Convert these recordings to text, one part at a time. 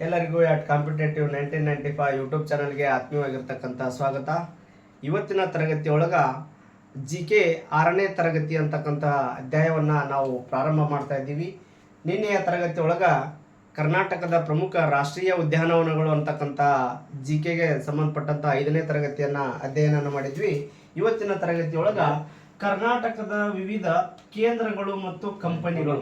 ಎಲ್ಲರಿಗೂ at competitive 1995 YouTube ಚಾನಲ್ಗೆ ಆತ್ಮೀಯವಾಗಿರ್ತಕ್ಕಂಥ ಸ್ವಾಗತ. ಇವತ್ತಿನ ತರಗತಿಯೊಳಗ GK 6ನೇ ತರಗತಿ ಅಂತಕ್ಕಂಥ ಅಧ್ಯಾಯವನ್ನು ನಾವು ಪ್ರಾರಂಭ ಮಾಡ್ತಾ ಇದ್ದೀವಿ. ನಿನ್ನೆಯ ತರಗತಿಯೊಳಗ ಕರ್ನಾಟಕದ ಪ್ರಮುಖ ರಾಷ್ಟ್ರೀಯ ಉದ್ಯಾನವನಗಳು ಅಂತಕ್ಕಂಥ GKಗೆ ಸಂಬಂಧಪಟ್ಟಂಥ 5ನೇ ತರಗತಿಯನ್ನು ಅಧ್ಯಯನ ಮಾಡಿದ್ವಿ. ಇವತ್ತಿನ ತರಗತಿಯೊಳಗ ಕರ್ನಾಟಕದ ವಿವಿಧ ಕೇಂದ್ರಗಳು ಮತ್ತು ಕಂಪನಿಗಳು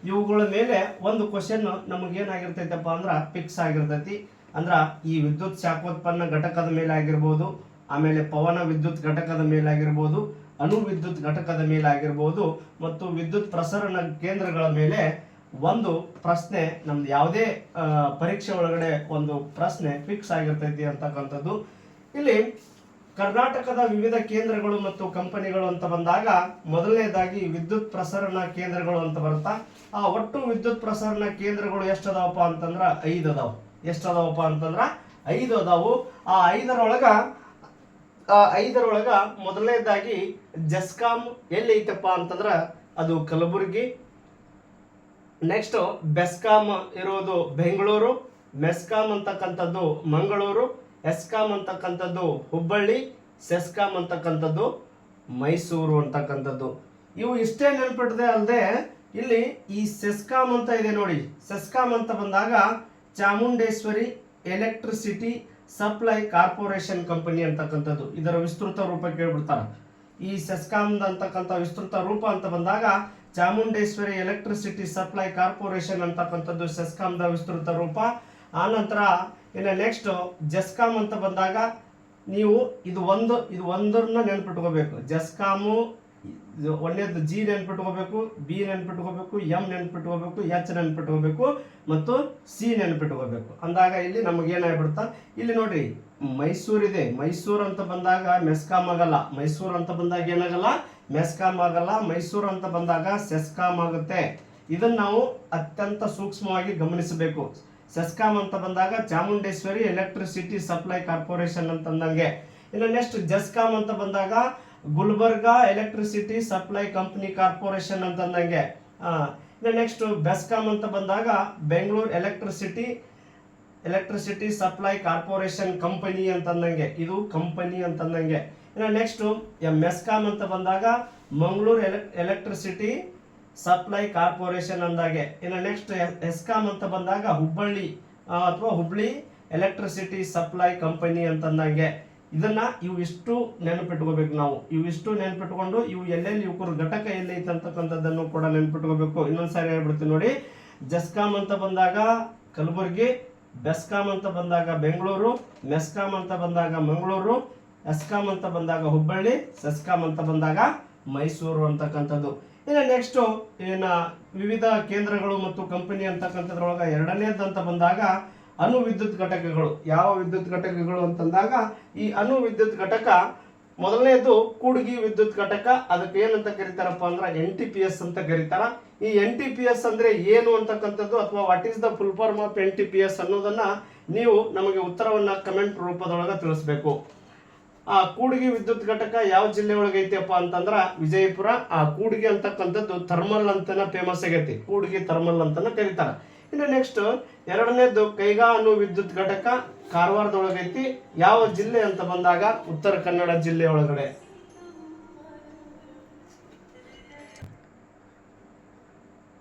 ಇವುಗಳ ಮೇಲೆ ಒಂದು ಕ್ವಶನ್ ನಮಗೇನಾಗಿರ್ತೈತಪ್ಪ ಅಂದ್ರೆ ಫಿಕ್ಸ್ ಆಗಿರ್ತೈತಿ. ಅಂದ್ರೆ ಈ ವಿದ್ಯುತ್ ಶಾಖೋತ್ಪನ್ನ ಘಟಕದ ಮೇಲೆ ಆಗಿರ್ಬೋದು, ಆಮೇಲೆ ಪವನ ವಿದ್ಯುತ್ ಘಟಕದ ಮೇಲೆ ಆಗಿರ್ಬೋದು, ಅಣು ವಿದ್ಯುತ್ ಘಟಕದ ಮೇಲೆ ಆಗಿರ್ಬೋದು, ಮತ್ತು ವಿದ್ಯುತ್ ಪ್ರಸರಣ ಕೇಂದ್ರಗಳ ಮೇಲೆ ಒಂದು ಪ್ರಶ್ನೆ ನಮ್ದು ಯಾವುದೇ ಪರೀಕ್ಷೆ ಒಳಗಡೆ ಒಂದು ಪ್ರಶ್ನೆ ಫಿಕ್ಸ್ ಆಗಿರ್ತೈತಿ ಅಂತಕ್ಕಂಥದ್ದು. ಇಲ್ಲಿ ಕರ್ನಾಟಕದ ವಿವಿಧ ಕೇಂದ್ರಗಳು ಮತ್ತು ಕಂಪನಿಗಳು ಅಂತ ಬಂದಾಗ ಮೊದಲನೇದಾಗಿ ವಿದ್ಯುತ್ ಪ್ರಸರಣ ಕೇಂದ್ರಗಳು ಅಂತ ಬರುತ್ತಾ. ಆ ಒಟ್ಟು ವಿದ್ಯುತ್ ಪ್ರಸರಣ ಕೇಂದ್ರಗಳು ಎಷ್ಟದಾವಪ್ಪ ಅಂತಂದ್ರ 5 ಅದಾವ. ಎಷ್ಟದಾವಪ್ಪ ಅಂತಂದ್ರ 5 ಅದಾವು. ಆ 5ರೊಳಗ ಮೊದಲನೇದಾಗಿ ಜೆಸ್ಕಾಮ್ ಎಲ್ಲಿ ಐತಪ್ಪ ಅಂತಂದ್ರ ಅದು ಕಲಬುರಗಿ. ನೆಕ್ಸ್ಟ್ ಬೆಸ್ಕಾಮ್ ಇರೋದು ಬೆಂಗಳೂರು, ಮೆಸ್ಕಾಮ್ ಅಂತಕ್ಕಂಥದ್ದು ಮಂಗಳೂರು, ಎಸ್ಕಾಮ್ ಅಂತಕ್ಕಂಥದ್ದು ಹುಬ್ಬಳ್ಳಿ, ಸೆಸ್ಕಾಮ್ ಅಂತಕ್ಕಂಥದ್ದು ಮೈಸೂರು ಅಂತಕ್ಕಂಥದ್ದು. ಇವು ಇಷ್ಟೇ ನೆನಪಿಟ್ಟದೆ ಅಲ್ಲದೆ ಇಲ್ಲಿ ಈ ಸೆಸ್ಕಾಮ್ ಅಂತ ಇದೆ ನೋಡಿ. ಸೆಸ್ಕಾಮ್ ಅಂತ ಬಂದಾಗ Chamundeshwari electricity supply corporation company ಅಂತಕ್ಕಂಥದ್ದು, ಇದರ ವಿಸ್ತೃತ ರೂಪ ಕೇಳ್ಬಿಡ್ತಾರೆ. ಈ ಸೆಸ್ಕಾಮ್ ಅಂತಕ್ಕಂಥ ವಿಸ್ತೃತ ರೂಪ ಅಂತ ಬಂದಾಗ ಚಾಮುಂಡೇಶ್ವರಿ ಎಲೆಕ್ಟ್ರಿಸಿಟಿ ಸಪ್ಲೈ ಕಾರ್ಪೊರೇಷನ್ ಅಂತಕ್ಕಂಥದ್ದು ಸೆಸ್ಕಾಮ್ದ ವಿಸ್ತೃತ ರೂಪ. ಆನಂತರ ಇನ್ನು ನೆಕ್ಸ್ಟ್ ಜೆಸ್ಕಾಮ್ ಅಂತ ಬಂದಾಗ ನೀವು ಇದು ಒಂದನ್ನ ನೆನ್ಪಿಟ್ಕೋಬೇಕು. ಜೆಸ್ಕಾಮು ಒಂದೇದು ಜಿ ನೆನ್ಪಿಟ್ಕೋಬೇಕು, ಬಿ ನೆನ್ಪಿಟ್ಕೋಬೇಕು, ಎಂ ನೆನ್ಪಿಟ್ಕೋಬೇಕು, ಎಚ್ ನೆನ್ಪಿಟ್ಕೋಬೇಕು ಮತ್ತು ಸಿ ನೆನ್ಪಿಟ್ಕೋಬೇಕು. ಅಂದಾಗ ಇಲ್ಲಿ ನಮಗೇನಾಗ್ಬಿಡ್ತಾ, ಇಲ್ಲಿ ನೋಡ್ರಿ ಮೈಸೂರಿದೆ. ಮೈಸೂರು ಅಂತ ಬಂದಾಗ ಮೆಸ್ಕಾಮ್ ಆಗಲ್ಲ, ಮೈಸೂರು ಅಂತ ಬಂದಾಗ ಏನಾಗಲ್ಲ, ಮೆಸ್ಕಾಮ್ ಆಗಲ್ಲ. ಮೈಸೂರು ಅಂತ ಬಂದಾಗ ಸೆಸ್ಕಾಮ್ ಆಗುತ್ತೆ. ಇದನ್ನ ನಾವು ಅತ್ಯಂತ ಸೂಕ್ಷ್ಮವಾಗಿ ಗಮನಿಸಬೇಕು. ಸೆಸ್ಕಾಮ್ ಅಂತ ಬಂದಾಗ ಚಾಮುಂಡೇಶ್ವರಿ ಎಲೆಕ್ಟ್ರಿಸಿಟಿ ಸಪ್ಲೈ ಕಾರ್ಪೊರೇಷನ್ ಅಂತಂದಂಗೆ. ಇನ್ನು ನೆಕ್ಸ್ಟ್ ಜೆಸ್ಕಾಮ್ ಅಂತ ಬಂದಾಗ Gulbarga electricity supply company corporation ಅಂತಂದಂಗೆ. ಇನ್ನು ನೆಕ್ಸ್ಟ್ ಬೆಸ್ಕಾಮ್ ಅಂತ ಬಂದಾಗ Bengaluru electricity supply corporation company ಅಂತಂದಂಗೆ, ಇದು ಕಂಪನಿ ಅಂತಂದಂಗೆ. ಇನ್ನು ನೆಕ್ಸ್ಟ್ ಮೆಸ್ಕಾಮ್ ಅಂತ ಬಂದಾಗ ಮಂಗಳೂರು ಎಲೆಕ್ಟ್ರಿಸಿಟಿ ಸಪ್ಲೈ ಕಾರ್ಪೊರೇಷನ್ ಅಂದಾಗೆ. ಇನ್ನು ನೆಕ್ಸ್ಟ್ ಎಸ್ಕಾಮ್ ಅಂತ ಬಂದಾಗ ಹುಬ್ಬಳ್ಳಿ ಅಥವಾ ಹುಬ್ಳಿ ಎಲೆಕ್ಟ್ರಿಸಿಟಿ ಸಪ್ಲೈ ಕಂಪನಿ ಅಂತಂದಂಗೆ. ಇವು ಇಷ್ಟು ನೆನಪಿಟ್ಕೋಬೇಕು ನಾವು. ಇವಿಷ್ಟು ನೆನಪಿಟ್ಕೊಂಡು ಇವು ಎಲ್ಲೆಲ್ಲಿ ಇವ್ರ ಘಟಕ ಎಲ್ಲಿ ಐತೆ ಅಂತಕ್ಕಂಥದ್ದನ್ನು ಕೂಡ ನೆನಪಿಟ್ಕೋಬೇಕು. ಇನ್ನೊಂದ್ಸಾರಿ ಹೇಳ್ಬಿಡ್ತೀನಿ ನೋಡಿ. ಜೆಸ್ಕಾಮ್ ಅಂತ ಬಂದಾಗ ಕಲಬುರಗಿ, ಬೆಸ್ಕಾಮ್ ಅಂತ ಬಂದಾಗ ಬೆಂಗಳೂರು, ಮೆಸ್ಕಾಮ್ ಅಂತ ಬಂದಾಗ ಮಂಗಳೂರು, ಎಸ್ಕಾಮ್ ಅಂತ ಬಂದಾಗ ಹುಬ್ಬಳ್ಳಿ, ಸೆಸ್ಕಾಮ್ ಅಂತ ಬಂದಾಗ ಮೈಸೂರು ಅಂತಕ್ಕಂಥದ್ದು. ಇನ್ನು ನೆಕ್ಸ್ಟ್ ವಿವಿಧ ಕೇಂದ್ರಗಳು ಮತ್ತು ಕಂಪನಿ ಅಂತಕ್ಕಂಥದ್ರೊಳಗ ಎರಡನೇದಂತ ಬಂದಾಗ ಅಣು ವಿದ್ಯುತ್ ಘಟಕಗಳು. ಯಾವ ವಿದ್ಯುತ್ ಘಟಕಗಳು ಅಂತಂದಾಗ ಈ ಅಣು ವಿದ್ಯುತ್ ಘಟಕ ಮೊದಲನೇದು ಕೂಡ್ಗಿ ವಿದ್ಯುತ್ ಘಟಕ. ಅದಕ್ಕೆ ಏನಂತ ಕರೀತಾರಪ್ಪ ಅಂದ್ರೆ NTPS ಅಂತ ಕರೀತಾರ. ಈ NTPS ಅಂದ್ರೆ ಏನು ಅಂತಕ್ಕಂಥದ್ದು ಅಥವಾ what is the full form of NTPS ಅನ್ನೋದನ್ನ ನೀವು ನಮಗೆ ಉತ್ತರವನ್ನ ಕಮೆಂಟ್ ರೂಪದೊಳಗ ತಿಳಿಸ್ಬೇಕು. ಆ ಕೂಡ್ಗಿ ವಿದ್ಯುತ್ ಘಟಕ ಯಾವ ಜಿಲ್ಲೆ ಒಳಗೆ ಐತಿಯಪ್ಪ ಅಂತಂದ್ರ ವಿಜಯಪುರ. ಆ ಕೂಡ್ಗಿ ಅಂತಕ್ಕಂಥದ್ದು ಥರ್ಮಲ್ ಅಂತನ ಫೇಮಸ್ ಆಗೈತಿ, ಕೂಡ್ಗಿ ಥರ್ಮಲ್ ಅಂತನ ಕರೀತಾರ. ಇನ್ನು ನೆಕ್ಸ್ಟ್ ಎರಡನೇದು ಕೈಗಾ ಅಣು ವಿದ್ಯುತ್ ಘಟಕ ಕಾರವಾರದೊಳಗೈತಿ. ಯಾವ ಜಿಲ್ಲೆ ಅಂತ ಬಂದಾಗ ಉತ್ತರ ಕನ್ನಡ ಜಿಲ್ಲೆ ಒಳಗಡೆ.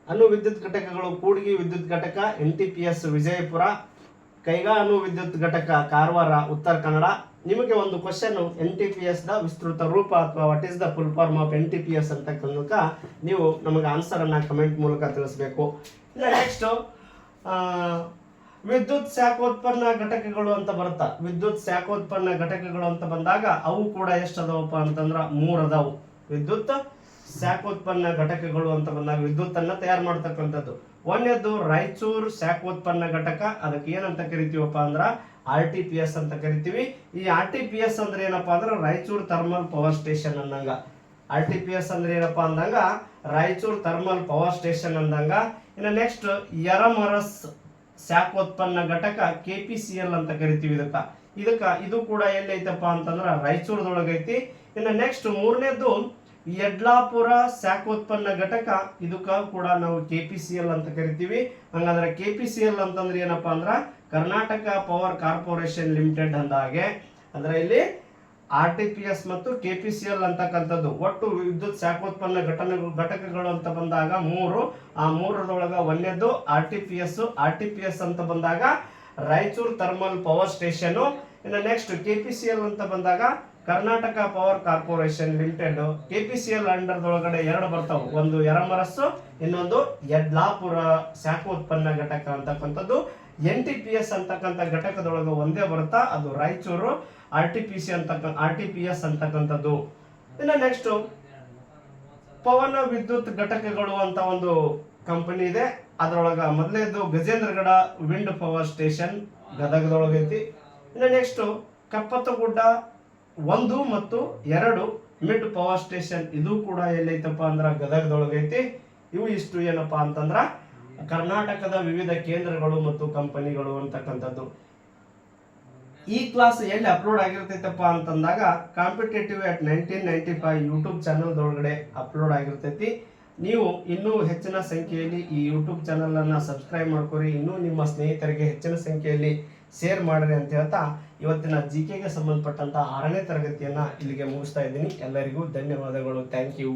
ಅಣು ವಿದ್ಯುತ್ ಘಟಕಗಳು ಕೂಡ್ಗಿ ವಿದ್ಯುತ್ ಘಟಕ NTPS ವಿಜಯಪುರ, ಕೈಗಾ ಅಣು ವಿದ್ಯುತ್ ಘಟಕ ಕಾರವಾರ ಉತ್ತರ ಕನ್ನಡ. ನಿಮಗೆ ಒಂದು ಕ್ವಶನ್ NTPS ದ ವಿಸ್ತೃತ ರೂಪ ಅಥವಾ what is the full form of NTPS ಅಂತಕ್ಕಂಥ ನೀವು ನಮಗೆ ಆನ್ಸರ್ ಅನ್ನ ಕಮೆಂಟ್ ಮೂಲಕ ತಿಳಿಸ್ಬೇಕು. ಇಲ್ಲ ನೆಕ್ಸ್ಟ್ ವಿದ್ಯುತ್ ಶಾಖೋತ್ಪನ್ನ ಘಟಕಗಳು ಅಂತ ಬರುತ್ತಾ. ವಿದ್ಯುತ್ ಶಾಖೋತ್ಪನ್ನ ಘಟಕಗಳು ಅಂತ ಬಂದಾಗ ಅವು ಕೂಡ ಎಷ್ಟು ಅದಾವಪ್ಪ ಅಂತಂದ್ರ 3 ಅದಾವು. ವಿದ್ಯುತ್ ಶಾಖೋತ್ಪನ್ನ ಘಟಕಗಳು ಅಂತ ಬಂದಾಗ ವಿದ್ಯುತ್ ಅನ್ನ ತಯಾರು ಮಾಡ್ತಕ್ಕಂಥದ್ದು. ಒಂದೇದು ರಾಯಚೂರು ಶಾಖೋತ್ಪನ್ನ ಘಟಕ. ಅದಕ್ಕೆ ಏನಂತ ಕರಿತೀವಪ್ಪ ಅಂದ್ರ RTPS ಅಂತ ಕರಿತೀವಿ. ಈ RTPS ಅಂದ್ರೆ ಏನಪ್ಪಾ ಅಂದ್ರೆ ರಾಯಚೂರು ಥರ್ಮಲ್ ಪವರ್ ಸ್ಟೇಷನ್ ಅಂದಂಗ. RTPS ಅಂದ್ರೆ ಏನಪ್ಪಾ ಅಂದಂಗ ರಾಯಚೂರು ಥರ್ಮಲ್ ಪವರ್ ಸ್ಟೇಷನ್ ಅಂದಂಗ. ಇನ್ನು ನೆಕ್ಸ್ಟ್ ಯರಮರಸ್ ಶಾಖೋತ್ಪನ್ನ ಘಟಕ KPCL ಅಂತ ಕರಿತೀವಿ. ಇದು ಕೂಡ ಎಲ್ಲಿ ಐತಪ್ಪ ಅಂತಂದ್ರ ರಾಯಚೂರದೊಳಗೈತಿ. ಇನ್ನು ನೆಕ್ಸ್ಟ್ ಮೂರನೇದು ಯಡ್ಲಾಪುರ ಶಾಖೋತ್ಪನ್ನ ಘಟಕ ಇದಕ್ಕ ಕೂಡ ನಾವು KPCL ಅಂತ ಕರಿತೀವಿ. ಹಂಗಂದ್ರೆ KPCL ಅಂತಂದ್ರೆ ಏನಪ್ಪಾ ಅಂದ್ರ ಕರ್ನಾಟಕ ಪವರ್ ಕಾರ್ಪೊರೇಷನ್ ಲಿಮಿಟೆಡ್ ಅಂದಾಗೆ. ಅಂದ್ರೆ ಇಲ್ಲಿ RTPS ಮತ್ತು KPCL ಅಂತಕ್ಕಂಥದ್ದು ಒಟ್ಟು ವಿದ್ಯುತ್ ಶಾಖೋತ್ಪನ್ನ ಘಟಕಗಳು ಅಂತ ಬಂದಾಗ ಮೂರು. ಆ ಮೂರರೊಳಗ ಒಂದೇದ್ದು RTPS ಅಂತ ಬಂದಾಗ ರಾಯಚೂರು ಥರ್ಮಲ್ ಪವರ್ ಸ್ಟೇಷನ್. ಇನ್ನು ನೆಕ್ಸ್ಟ್ KPCL ಅಂತ ಬಂದಾಗ Karnataka power corporation limited. KPCL ಅಂಡರ್ದೊಳಗಡೆ ಎರಡು ಬರ್ತಾವೆ, ಒಂದು ಯರಮರಸ್ಸು, ಇನ್ನೊಂದು ಯಡ್ಲಾಪುರ ಶಾಖೋತ್ಪನ್ನ ಘಟಕ ಅಂತಕ್ಕಂಥದ್ದು. NTPS ಅಂತಕ್ಕಂಥ ಘಟಕದೊಳಗೆ ಒಂದೇ ಬರುತ್ತಾ, ಅದು ರಾಯಚೂರು. RTPS ಅಂತಕ್ಕಂಥದ್ದು. ಇನ್ನು ನೆಕ್ಸ್ಟ್ ಪವನ ವಿದ್ಯುತ್ ಘಟಕಗಳು ಅಂತ ಒಂದು ಕಂಪನಿ ಇದೆ. ಅದರೊಳಗ ಮೊದಲೇದು ಗಜೇಂದ್ರಗಡ ವಿಂಡ್ ಪವರ್ ಸ್ಟೇಷನ್ ಗದಗದೊಳಗೈತಿ. ಇನ್ನು ನೆಕ್ಸ್ಟ್ ಕಪ್ಪತ್ತಗುಡ್ಡ 1 ಮತ್ತು 2 ಮಿಡ್ ಪವರ್ ಸ್ಟೇಷನ್, ಇದು ಕೂಡ ಎಲ್ಲೈತಪ್ಪ ಅಂದ್ರ ಗದಗದೊಳಗೈತಿ. ಇವು ಇಷ್ಟು ಏನಪ್ಪಾ ಅಂತಂದ್ರ ಕರ್ನಾಟಕದ ವಿವಿಧ ಕೇಂದ್ರಗಳು ಮತ್ತು ಕಂಪನಿಗಳು ಅಂತಕ್ಕಂಥದ್ದು. ಈ ಕ್ಲಾಸ್ ಎಲ್ಲಿ ಅಪ್ಲೋಡ್ ಆಗಿರ್ತೈತಪ್ಪ ಅಂತಂದಾಗ ಕಾಂಪಿಟೇಟಿವ್ ಅಟ್ 1995 ಯೂಟ್ಯೂಬ್ ಚಾನಲ್ದೊಳಗಡೆ ಅಪ್ಲೋಡ್ ಆಗಿರ್ತೈತಿ. ನೀವು ಇನ್ನೂ ಹೆಚ್ಚಿನ ಸಂಖ್ಯೆಯಲ್ಲಿ ಈ ಯೂಟ್ಯೂಬ್ ಚಾನಲ್ ಅನ್ನ ಸಬ್ಸ್ಕ್ರೈಬ್ ಮಾಡ್ಕೊರಿ, ಇನ್ನೂ ನಿಮ್ಮ ಸ್ನೇಹಿತರಿಗೆ ಹೆಚ್ಚಿನ ಸಂಖ್ಯೆಯಲ್ಲಿ ಶೇರ್ ಮಾಡ್ರಿ ಅಂತ ಹೇಳ್ತಾ ಇವತ್ತಿನ GK ಗೆ ಸಂಬಂಧಪಟ್ಟಂತ 6ನೇ ತರಗತಿಯನ್ನ ಇಲ್ಲಿಗೆ ಮುಗಿಸ್ತಾ ಇದ್ದೀನಿ. ಎಲ್ಲರಿಗೂ ಧನ್ಯವಾದಗಳು. Thank you.